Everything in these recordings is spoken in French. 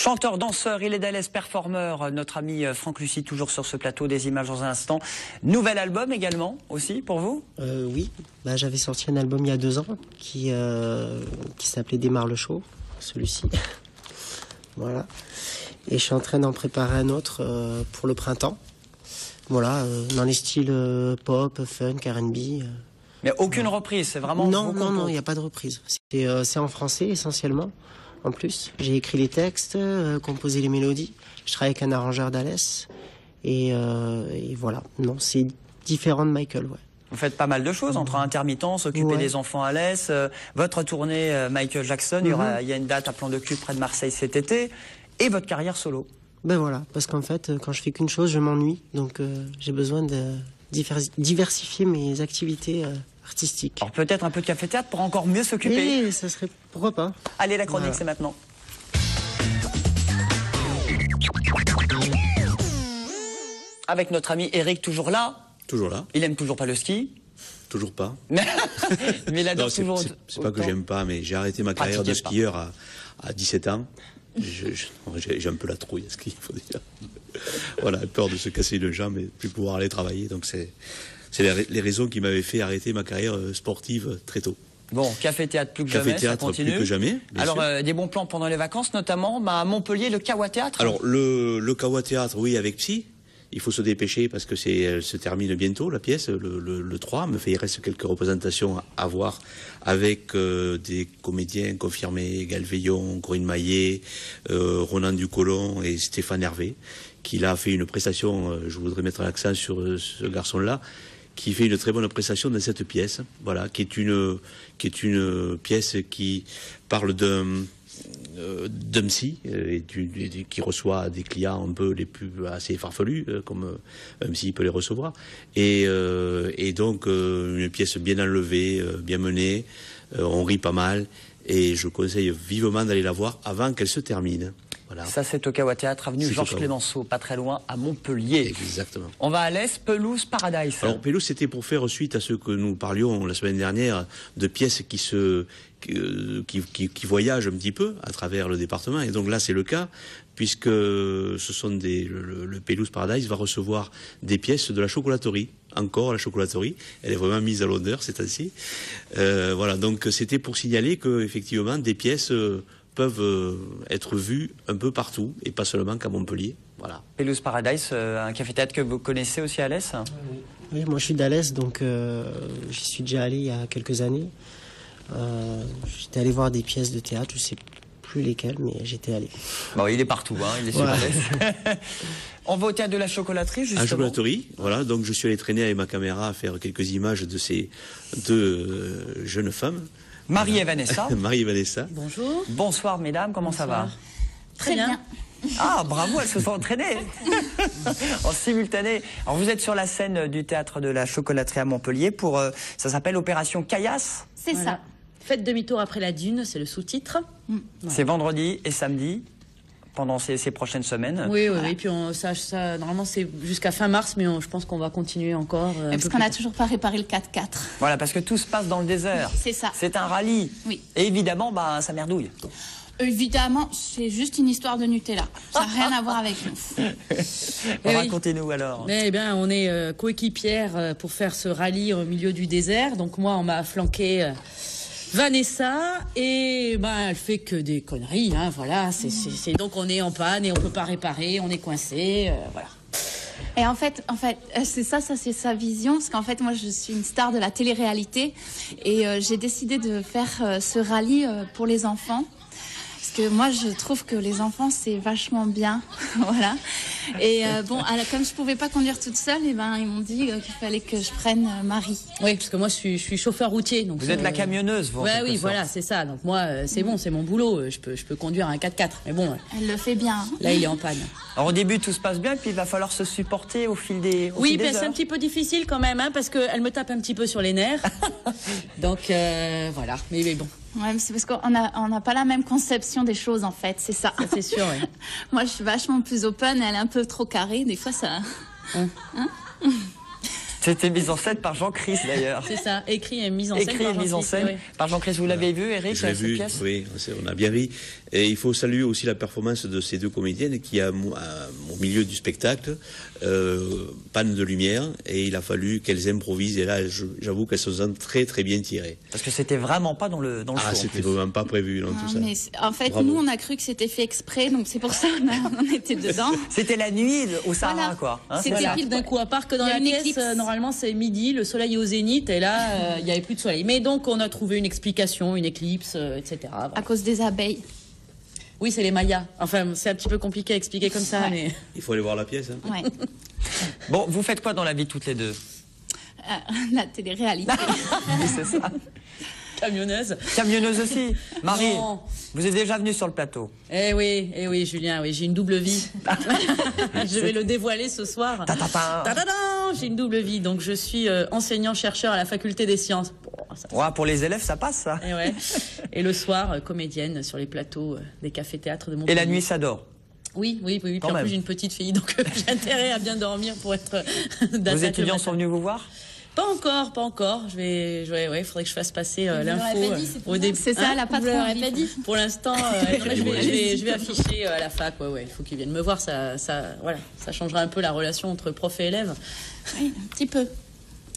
Chanteur, danseur, il est d'Alès, performeur. Notre ami Franck Lucie, toujours sur ce plateau, des images dans un instant. Nouvel album également, aussi, pour vous? Oui, j'avais sorti un album il y a 2 ans qui s'appelait Démarre le show, celui-ci. Voilà. Et je suis en train d'en préparer un autre pour le printemps. Voilà, dans les styles pop, funk, R&B. Mais aucune reprise, c'est vraiment... Non, il n'y a pas de reprise. C'est en français essentiellement. En plus, j'ai écrit les textes, composé les mélodies. Je travaille avec un arrangeur d'Alès. Et voilà. Non, c'est différent de Michael, ouais. Vous faites pas mal de choses, entre intermittence, s'occuper des enfants à l'Alès, votre tournée Michael Jackson, il y a une date à Plan de Cul près de Marseille cet été, et votre carrière solo. Ben voilà, parce qu'en fait, quand je fais qu'une chose, je m'ennuie. Donc j'ai besoin de diversifier mes activités artistiques. Alors peut-être un peu de café-théâtre pour encore mieux s'occuper. Oui, ça serait... Pourquoi pas? Allez, la chronique, c'est maintenant. Avec notre ami Eric, toujours là. Toujours là. Il aime toujours pas le ski. Toujours pas. Mais il adore toujours. C'est pas que j'aime pas, mais j'ai arrêté ma carrière de skieur à 17 ans. J'ai un peu la trouille à ski, il faut dire. Voilà, peur de se casser une jambe et de plus pouvoir aller travailler. Donc c'est les raisons qui m'avaient fait arrêter ma carrière sportive très tôt. Bon, café-théâtre plus que jamais, ça continue. Plus que jamais. Alors, des bons plans pendant les vacances, notamment à Montpellier, le Kawa Théâtre. Alors, le Kawa Théâtre, oui, avec Psy. Il faut se dépêcher parce que elle se termine bientôt, la pièce, le 3. Il reste quelques représentations à voir avec des comédiens confirmés, Galveillon, Corinne Maillet, Ronan Ducolon et Stéphane Hervé, qui là a fait une prestation, je voudrais mettre l'accent sur ce garçon-là, qui fait une très bonne prestation dans cette pièce, voilà, qui est une pièce qui parle d'un psy qui reçoit des clients un peu les plus assez farfelus, comme un psy peut les recevoir, et donc une pièce bien enlevée, bien menée, on rit pas mal, et je conseille vivement d'aller la voir avant qu'elle se termine. Voilà. Ça, c'est au Kawa Théâtre, avenue Georges Clémenceau, pas très loin, à Montpellier. Exactement. On va à l'Est, Pelouse Paradise. Alors, Pelouse, c'était pour faire suite à ce que nous parlions la semaine dernière, de pièces qui voyagent un petit peu à travers le département. Et donc là, c'est le cas, puisque le Pelouse Paradise va recevoir des pièces de la chocolaterie. Encore la chocolaterie. Elle est vraiment mise à l'honneur ces temps-ci. Voilà. Donc, c'était pour signaler que, effectivement, des pièces peuvent être vues un peu partout, et pas seulement qu'à Montpellier. Voilà. Pelouse Paradise, un café-théâtre que vous connaissez aussi à Alès? Oui, moi je suis d'Alès, donc j'y suis déjà allé il y a quelques années. J'étais allé voir des pièces de théâtre, je sais plus lesquelles, mais j'étais allé. Bon, il est partout, hein, il est sur Alès. On va au théâtre de la chocolaterie, justement. À la chocolaterie, voilà. Donc je suis allé traîner avec ma caméra à faire quelques images de ces deux jeunes femmes. Marie et Vanessa. Marie et Vanessa. Bonjour. Bonsoir, mesdames, comment ça va? Très bien. Ah, bravo, elles se sont entraînées en simultané. Alors, vous êtes sur la scène du théâtre de la chocolaterie à Montpellier pour, ça s'appelle Opération Caillasse. C'est ça. Faites demi-tour après la dune, c'est le sous-titre. C'est vendredi et samedi pendant ces prochaines semaines. Oui, et puis ça, normalement c'est jusqu'à fin mars, mais je pense qu'on va continuer encore. Parce qu'on n'a toujours pas réparé le 4x4. Voilà, parce que tout se passe dans le désert. C'est ça. C'est un rallye. Oui. Et évidemment, ça merdouille. Évidemment, c'est juste une histoire de Nutella. Ça n'a rien à voir avec nous. Racontez-nous alors. Eh bien, on est coéquipières pour faire ce rallye au milieu du désert. Donc moi, on m'a flanqué Vanessa, et elle fait que des conneries, hein, voilà. Donc on est en panne et on peut pas réparer, on est coincé, voilà. Et en fait, c'est ça c'est sa vision, parce qu'en fait, moi, je suis une star de la télé-réalité, et j'ai décidé de faire ce rallye pour les enfants. Parce que moi, je trouve que les enfants, c'est vachement bien, voilà. Et alors, comme je pouvais pas conduire toute seule, ils m'ont dit qu'il fallait que je prenne Marie. Oui, parce que moi, je suis chauffeur routier. Donc vous êtes la camionneuse, vous. Ouais, oui, voilà, c'est ça. Donc moi, c'est bon, c'est mon boulot. Je peux conduire un 4x4. Mais bon. Elle le fait bien. Là, il est en panne. Alors au début, tout se passe bien, puis il va falloir se supporter au fil des heures. Oui, c'est un petit peu difficile quand même, hein, parce qu'elle me tape un petit peu sur les nerfs. Donc voilà. Mais bon. Ouais, c'est parce qu'on n'a pas la même conception des choses, en fait, c'est ça. C'est sûr, oui. Moi, je suis vachement plus open, elle est un peu trop carrée, des fois ça... C'était mise en scène par Jean-Chris d'ailleurs. C'est ça, écrit et mise en scène. Écrit et mise en scène par Jean-Chris. Vous l'avez vu, Eric, Je l'ai vu, pièce? oui, on a bien ri. Et il faut saluer aussi la performance de ces deux comédiennes qui, au milieu du spectacle, panne de lumière, et il a fallu qu'elles improvisent. Et là, j'avoue qu'elles se sont très très bien tirées. Parce que c'était vraiment pas dans le show. Ah, c'était vraiment pas prévu dans tout ça. Mais en fait, Bravo. nous, on a cru que c'était fait exprès, donc c'est pour ça qu'on était dedans. C'était la nuit au Sahara, Voilà. quoi. Hein, C'était c'est ça. pile D'un coup, à part que dans Il y a la une pièce, éclipse. normalement c'est midi, le soleil est au zénith, et là, il n'y avait plus de soleil. Mais donc, on a trouvé une explication, une éclipse, etc. Voilà. À cause des abeilles. Oui, c'est les Mayas. Enfin, c'est un petit peu compliqué à expliquer comme ça, Ouais. mais... Il faut aller voir la pièce. Hein. Ouais. Bon, vous faites quoi dans la vie toutes les deux? La télé-réalité. Oui, c'est ça. Camionneuse. Camionneuse aussi. Marie, Non. vous êtes déjà venue sur le plateau. Eh oui, Julien, oui, j'ai une double vie. Je vais le dévoiler ce soir. Ta-ta-ta. Ta-da-da, j'ai une double vie, donc je suis enseignant-chercheur à la faculté des sciences. Bon, ça, Ouais, pour les élèves, ça passe, ça. et, ouais. Et le soir, comédienne sur les plateaux des cafés-théâtres de Et Montpellier. la nuit, ça dort. Oui. Puis Quand en même. plus, j'ai une petite fille, donc j'ai intérêt à bien dormir pour être Vos d'attaque étudiants le sont matin. venus vous voir? Pas encore. Il faudrait que je fasse passer l'info au début. C'est ça, elle a pas Vous trop leur avez envie. pas dit. Pour l'instant, non, mais je vais afficher à la fac. Ouais, il faut qu'ils viennent me voir. Ça changera un peu la relation entre prof et élève. Oui, un petit peu.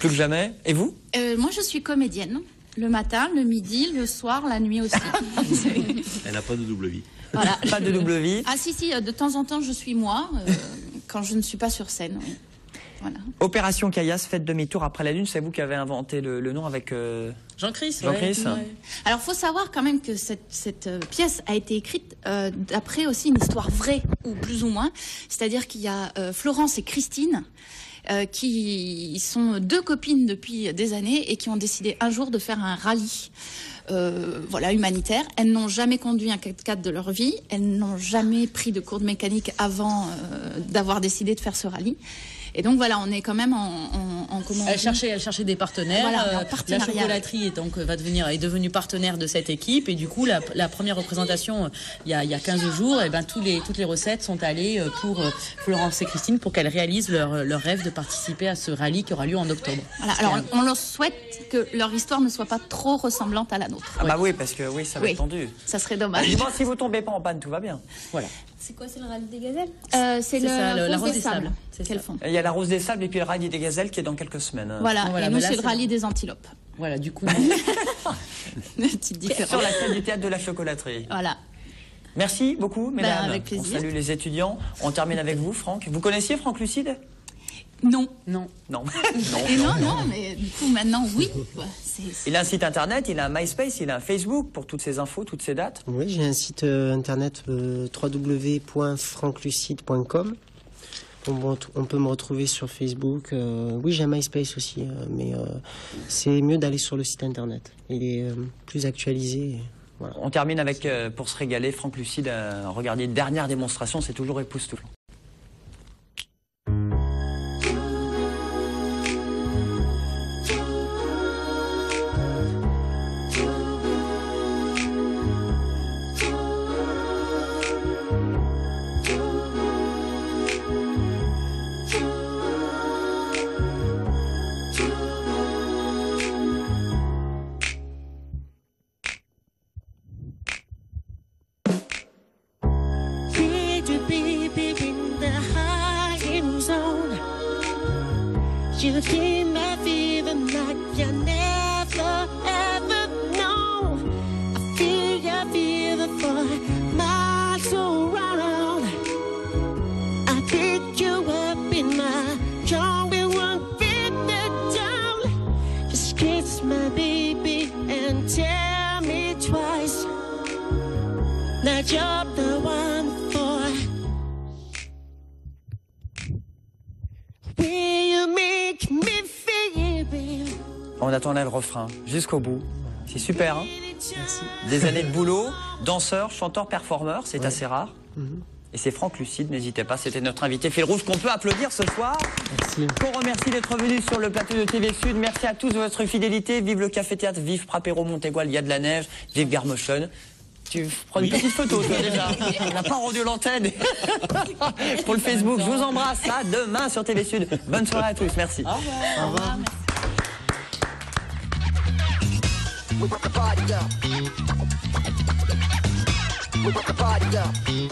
Plus que jamais. Et vous? Moi, je suis comédienne. Le matin, le midi, le soir, la nuit aussi. Elle n'a pas de double vie. Voilà. Pas de double vie. Ah si, de temps en temps, je suis moi, quand je ne suis pas sur scène. Oui. Voilà. Opération Caillasse, faites demi-tour après la Lune. C'est vous qui avez inventé le nom avec... Jean-Chris. Jean-Chris. Ouais. Alors, faut savoir quand même que cette pièce a été écrite d'après aussi une histoire vraie, ou plus ou moins. C'est-à-dire qu'il y a Florence et Christine, qui sont deux copines depuis des années et qui ont décidé un jour de faire un rallye. Humanitaire. Elles n'ont jamais conduit un 4x4 de leur vie. Elles n'ont jamais pris de cours de mécanique avant d'avoir décidé de faire ce rallye. Et donc voilà, on est quand même en comment on Elle dit cherchait des partenaires. Voilà, en la partenariat. chocolaterie est devenue partenaire de cette équipe. Et du coup, la première représentation, il y a 15 jours, et ben, toutes les recettes sont allées pour Florence et Christine pour qu'elles réalisent leur rêve de participer à ce rallye qui aura lieu en octobre. Voilà, alors on leur souhaite que leur histoire ne soit pas trop ressemblante à la nôtre. Ah bah oui, parce que oui, ça va Oui. être tendu. Ça serait dommage. Bon, si vous tombez pas en panne, tout va bien. Voilà. C'est quoi, c'est le rallye des gazelles? C'est ça, la Rose Rose des Sables C'est qu'elles ça. font. Il y a la Rose des Sables et puis le rallye des Gazelles qui est dans quelques semaines. Voilà, Voilà, et mais nous là, c'est le c'est rallye des antilopes. Voilà, du coup, Petite différence. Sur la scène du théâtre de la chocolaterie. Voilà. Merci beaucoup, mesdames. avec plaisir. On salue les étudiants. On termine avec vous, Franck. Vous connaissiez Franck Lucide? Non. non. Non. Et non, mais du coup maintenant oui. Ouais, Il a un site internet, il a un MySpace, il a un Facebook pour toutes ces infos, toutes ces dates. Oui, j'ai un site internet www.franclucide.com. On peut me retrouver sur Facebook. Oui, j'ai un MySpace aussi, mais c'est mieux d'aller sur le site internet. Il est plus actualisé. Voilà. On termine avec, pour se régaler, Franck Lucide. Regardez, une dernière démonstration, c'est toujours époustouflant. You keep me feeling like you never ever know. I feel it for miles around. I pick you up in my trunk, we won't fit it down. Just kiss my baby and tell me twice that you're the one for. On attendait le refrain jusqu'au bout. C'est super, hein? Des années de boulot, danseur, chanteur, performeur, c'est assez rare. Et c'est Franck Lucide, n'hésitez pas, c'était notre invité fil rouge qu'on peut applaudir ce soir. Merci. Qu'on remercie d'être venu sur le plateau de TV Sud. Merci à tous de votre fidélité. Vive le Café Théâtre, vive Prapéro, Montégoal, il y a de la neige, vive Garmochon. tu prends une petite photo, toi, déjà. On n'a pas rendu l'antenne pour le Facebook. Je vous embrasse, à demain sur TV Sud. Bonne soirée à tous, merci. Au revoir. We rock the party up. We rock the party up.